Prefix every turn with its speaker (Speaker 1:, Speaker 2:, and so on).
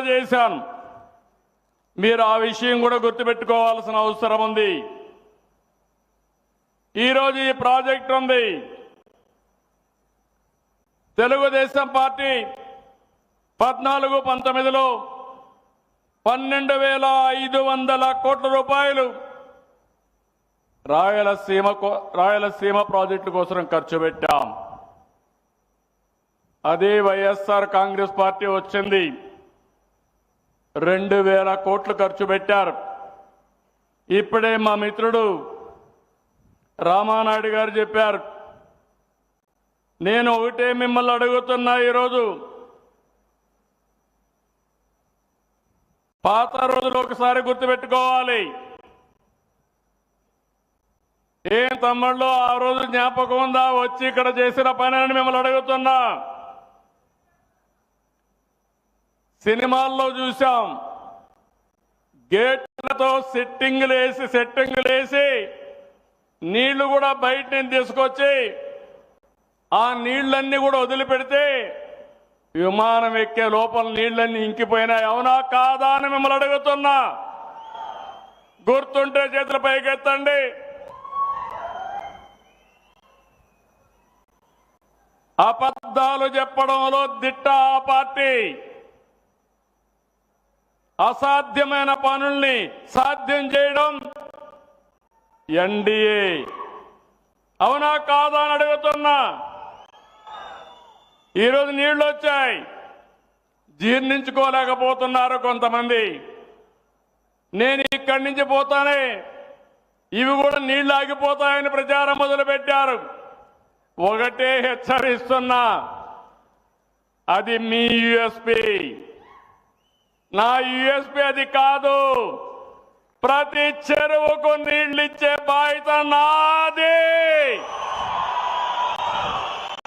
Speaker 1: చేశాను. మీరు ఆ విషయం కూడా గుర్తుపెట్టుకోవాల్సిన అవసరం ఉంది. ఈరోజు ఈ ప్రాజెక్టు ఉంది. తెలుగుదేశం పార్టీ 14-19లో 12,500 కోట్ల రూపాయలు రాయలసీమ ప్రాజెక్టుల కోసం ఖర్చు పెట్టాం. అదే వైఎస్ఆర్ కాంగ్రెస్ పార్టీ వచ్చింది, 2,000 కోట్లు ఖర్చు పెట్టారు. ఇప్పుడే మా మిత్రుడు రామానాయుడు గారు చెప్పారు. నేను ఒకటే మిమ్మల్ని అడుగుతున్నా, ఈరోజు పాత రోజులు ఒకసారి గుర్తుపెట్టుకోవాలి. ఏం తమ్ముళ్ళు ఆ రోజు జ్ఞాపకం ఉందా వచ్చి ఇక్కడ చేసిన పని అని మిమ్మల్ని అడుగుతున్నా. సినిమాల్లో చూసాం, గేట్లతో సెట్టింగులు వేసి నీళ్లు కూడా బయట నుంచి తీసుకొచ్చి ఆ నీళ్లన్నీ కూడా వదిలిపెడితే విమానం ఎక్కే లోపల నీళ్లన్నీ ఇంకిపోయినాయి. అవునా కాదా అని మిమ్మల్ని అడుగుతున్నా. గుర్తుంటే చేతుల పైకెత్తండి. అబద్ధాలు చెప్పడంలో దిట్ట ఆ పార్టీ. అసాధ్యమైన పనుల్ని సాధ్యం చేయడం ఎన్డీఏ. అవునా కాదా అని అడుగుతున్నా. ఈరోజు నీళ్లు వచ్చాయి, జీర్ణించుకోలేకపోతున్నారు కొంతమంది. నేను ఇక్కడి నుంచి పోతానే ఇవి కూడా నీళ్లు ఆగిపోతాయని ప్రచారం మొదలుపెట్టారు. ఒకటే హెచ్చరిస్తున్నా, అది మీ యూఎస్పీ. నా యూఎస్పీ అది కాదు. ప్రతి చెరువుకు నీళ్లు ఇచ్చే బాధ్యత నాదే.